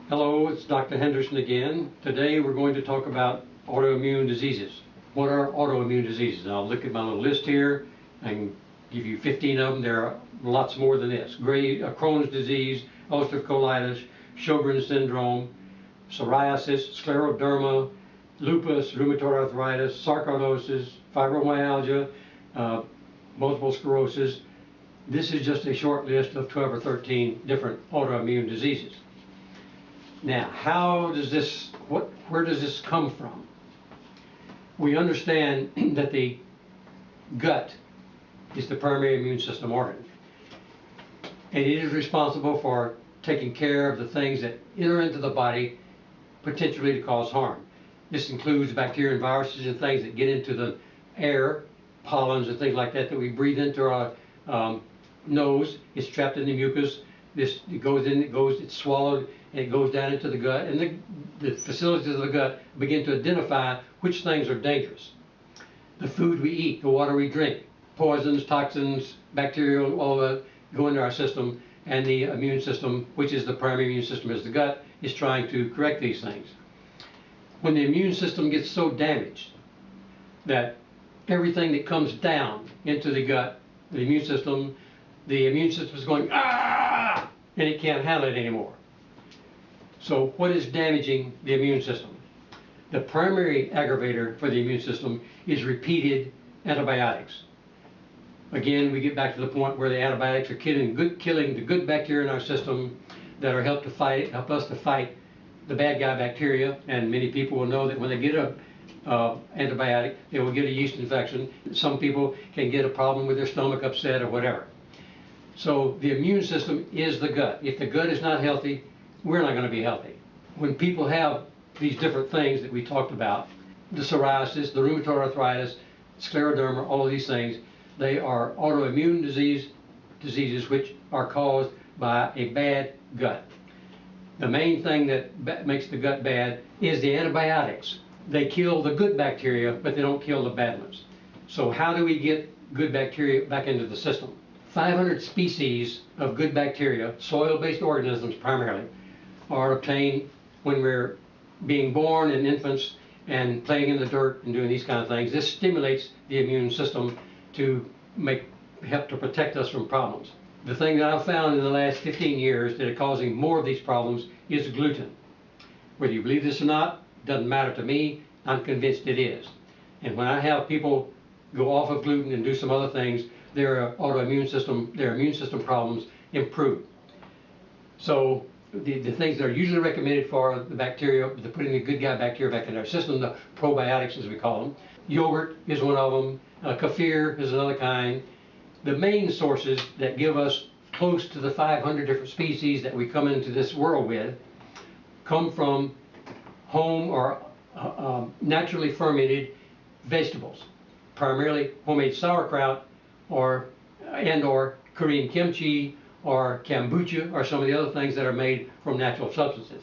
Hello, it's Dr. Henderson again. Today we're going to talk about autoimmune diseases. What are autoimmune diseases? And I'll look at my little list here and give you 15 of them. There are lots more than this. Crohn's disease, ulcerative colitis, Sjogren's syndrome, psoriasis, scleroderma, lupus, rheumatoid arthritis, sarcoidosis, fibromyalgia, multiple sclerosis. This is just a short list of 12 or 13 different autoimmune diseases. Now, where does this come from? We understand that the gut is the primary immune system organ, and it is responsible for taking care of the things that enter into the body potentially to cause harm. This includes bacteria and viruses and things that get into the air, pollens and things like that we breathe into our nose. It's trapped in the mucus. It's swallowed, and it goes down into the gut, and the facilities of the gut begin to identify which things are dangerous. The food we eat, the water we drink, poisons, toxins, bacteria, all that go into our system, and the immune system, which is the primary immune system as the gut, is trying to correct these things. When the immune system gets so damaged that everything that comes down into the gut, the immune system is going, ah, and it can't handle it anymore. So what is damaging the immune system? The primary aggravator for the immune system is repeated antibiotics. Again, we get back to the point where the antibiotics are killing the good bacteria in our system that are help us to fight the bad guy bacteria. And many people will know that when they get a antibiotic, they will get a yeast infection. Some people can get a problem with their stomach upset or whatever. So the immune system is the gut. If the gut is not healthy, we're not going to be healthy. When people have these different things that we talked about, the psoriasis, the rheumatoid arthritis, scleroderma, all of these things, they are autoimmune diseases which are caused by a bad gut. The main thing that makes the gut bad is the antibiotics. They kill the good bacteria, but they don't kill the bad ones. So how do we get good bacteria back into the system? 500 species of good bacteria, soil-based organisms primarily, are obtained when we're being born in infants and playing in the dirt and doing these kind of things. This stimulates the immune system to help to protect us from problems. The thing that I've found in the last 15 years that are causing more of these problems is gluten. Whether you believe this or not, doesn't matter to me. I'm convinced it is. And when I have people go off of gluten and do some other things, their immune system problems improve. So the things that are usually recommended for the bacteria, putting the good guy bacteria back in our system, the probiotics as we call them. Yogurt is one of them. Kefir is another kind. The main sources that give us close to the 500 different species that we come into this world with come from home or naturally fermented vegetables, primarily homemade sauerkraut or Korean kimchi or kombucha or some of the other things that are made from natural substances.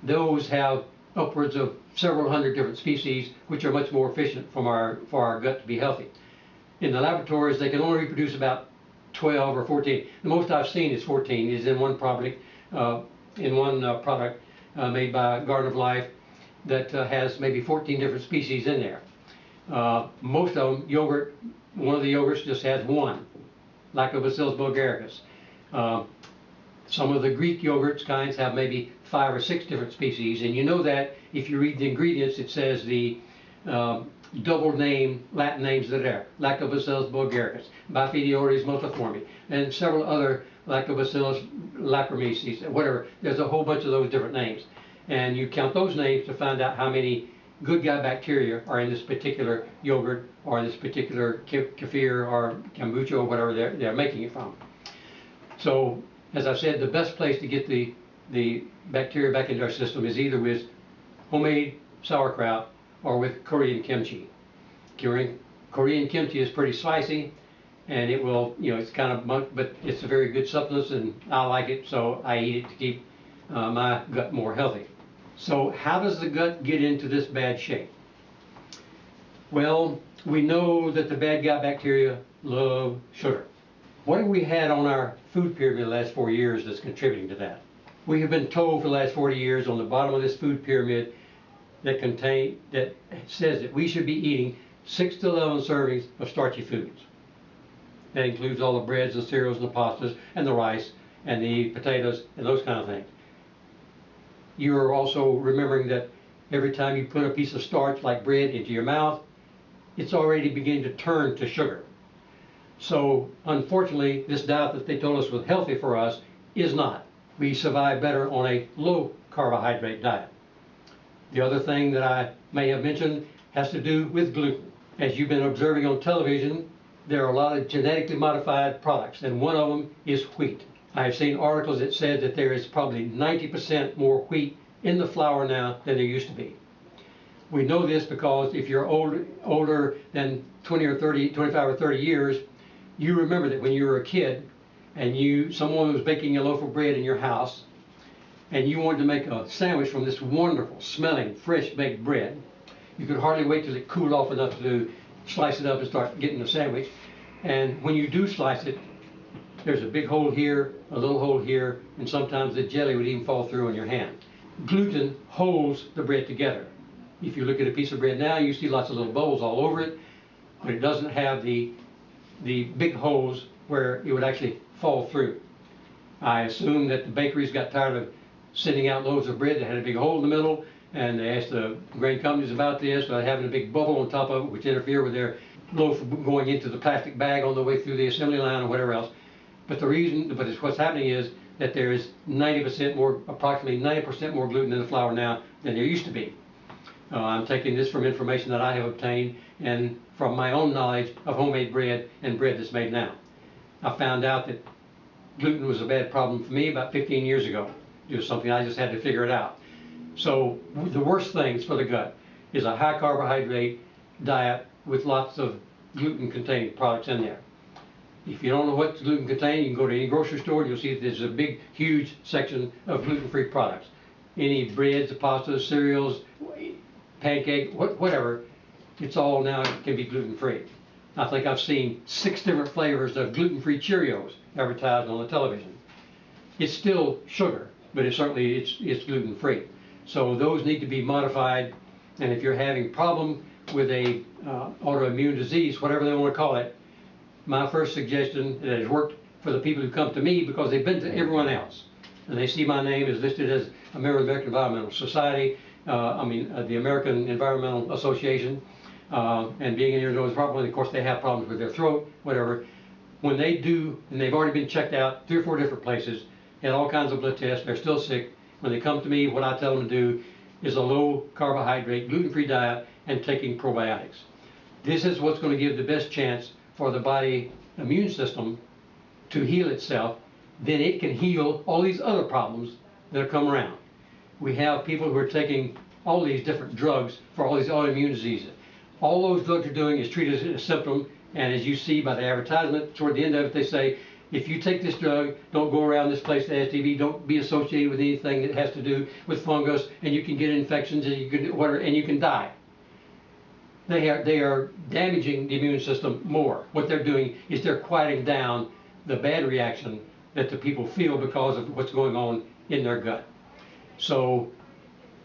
Those have upwards of several hundred different species which are much more efficient for our gut to be healthy. In the laboratories, they can only reproduce about 12 or 14. The most I've seen is 14, is in one product made by Garden of Life that has maybe 14 different species in there. Most of them, yogurt, one of the yogurts just has one, Lactobacillus bulgaricus. Some of the Greek yogurts kinds have maybe 5 or 6 different species, and you know that if you read the ingredients, it says the double name, Latin names that are there. Lactobacillus bulgaricus, Bifidioides multiforme, and several other Lactobacillus lachrymyces, whatever. There's a whole bunch of those different names. And you count those names to find out how many good guy bacteria are in this particular yogurt or in this particular kefir or kombucha or whatever they're making it from. So, as I said, the best place to get the bacteria back into our system is either with homemade sauerkraut or with Korean kimchi. Korean kimchi is pretty spicy, and it will, it's kind of, but it's a very good supplement, and I like it, so I eat it to keep my gut more healthy. So how does the gut get into this bad shape? Well, we know that the bad gut bacteria love sugar. What have we had on our food pyramid the last 4 years that's contributing to that? We have been told for the last 40 years on the bottom of this food pyramid that says that we should be eating 6 to 11 servings of starchy foods. That includes all the breads and cereals and the pastas and the rice and the potatoes and those kind of things. You are also remembering that every time you put a piece of starch like bread into your mouth, it's already beginning to turn to sugar. So unfortunately, this diet that they told us was healthy for us is not. We survive better on a low carbohydrate diet. The other thing that I may have mentioned has to do with gluten. As you've been observing on television, there are a lot of genetically modified products, and one of them is wheat. I have seen articles that said that there is probably 90% more wheat in the flour now than there used to be. We know this because if you're older than 25 or 30 years, you remember that when you were a kid and someone was baking a loaf of bread in your house and you wanted to make a sandwich from this wonderful smelling fresh baked bread, you could hardly wait till it cooled off enough to slice it up and start getting the sandwich. And when you do slice it, there's a big hole here, a little hole here, and sometimes the jelly would even fall through on your hand. Gluten holds the bread together. If you look at a piece of bread now, you see lots of little bubbles all over it, but it doesn't have the big holes where it would actually fall through. I assume that the bakeries got tired of sending out loaves of bread that had a big hole in the middle, and they asked the grain companies about this, about having a big bubble on top of it, which interfered with their loaf going into the plastic bag on the way through the assembly line or whatever else. But what's happening is that there is approximately 90% more gluten in the flour now than there used to be. I'm taking this from information that I have obtained and from my own knowledge of homemade bread and bread that's made now. I found out that gluten was a bad problem for me about 15 years ago. It was something I just had to figure it out. So the worst things for the gut is a high carbohydrate diet with lots of gluten containing products in there. If you don't know what's gluten containing, you can go to any grocery store and you'll see that there's a big, huge section of gluten-free products. Any breads, pastas, cereals, pancake, whatever, it's all now can be gluten-free. I think I've seen 6 different flavors of gluten-free Cheerios advertised on the television. It's still sugar, but it's gluten-free. So those need to be modified, and if you're having a problem with a autoimmune disease, whatever they want to call it, my first suggestion that has worked for the people who come to me because they've been to everyone else, and they see my name is listed as a member of the American Environmental Society, the American Environmental Association, and being an ear, nose, problem. Of course, they have problems with their throat, whatever. When they do, and they've already been checked out 3 or 4 different places, had all kinds of blood tests, they're still sick. When they come to me, what I tell them to do is a low carbohydrate, gluten-free diet and taking probiotics. This is what's going to give the best chance for the body immune system to heal itself. Then it can heal all these other problems that come around. We have people who are taking all these different drugs for all these autoimmune diseases. All those drugs are doing is treat a symptom, and as you see by the advertisement, toward the end of it, they say, if you take this drug, don't go around this place that has TB, don't be associated with anything that has to do with fungus, and you can get infections, and you can die. They are damaging the immune system more. What they're doing is they're quieting down the bad reaction that the people feel because of what's going on in their gut. So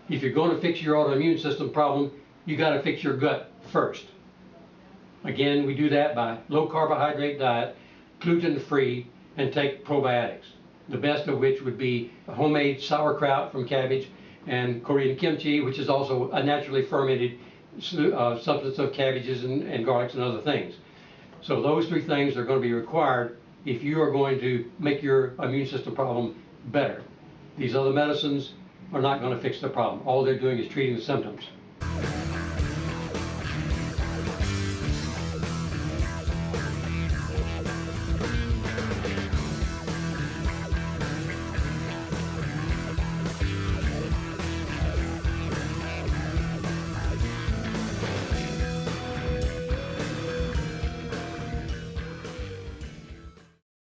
if you're going to fix your autoimmune system problem, you got to fix your gut first. Again, we do that by low carbohydrate diet, gluten-free, and take probiotics. The best of which would be homemade sauerkraut from cabbage and Korean kimchi, which is also a naturally fermented substance of cabbages and garlics and other things. So those 3 things are going to be required if you are going to make your immune system problem better. These other medicines are not going to fix the problem. All they're doing is treating the symptoms.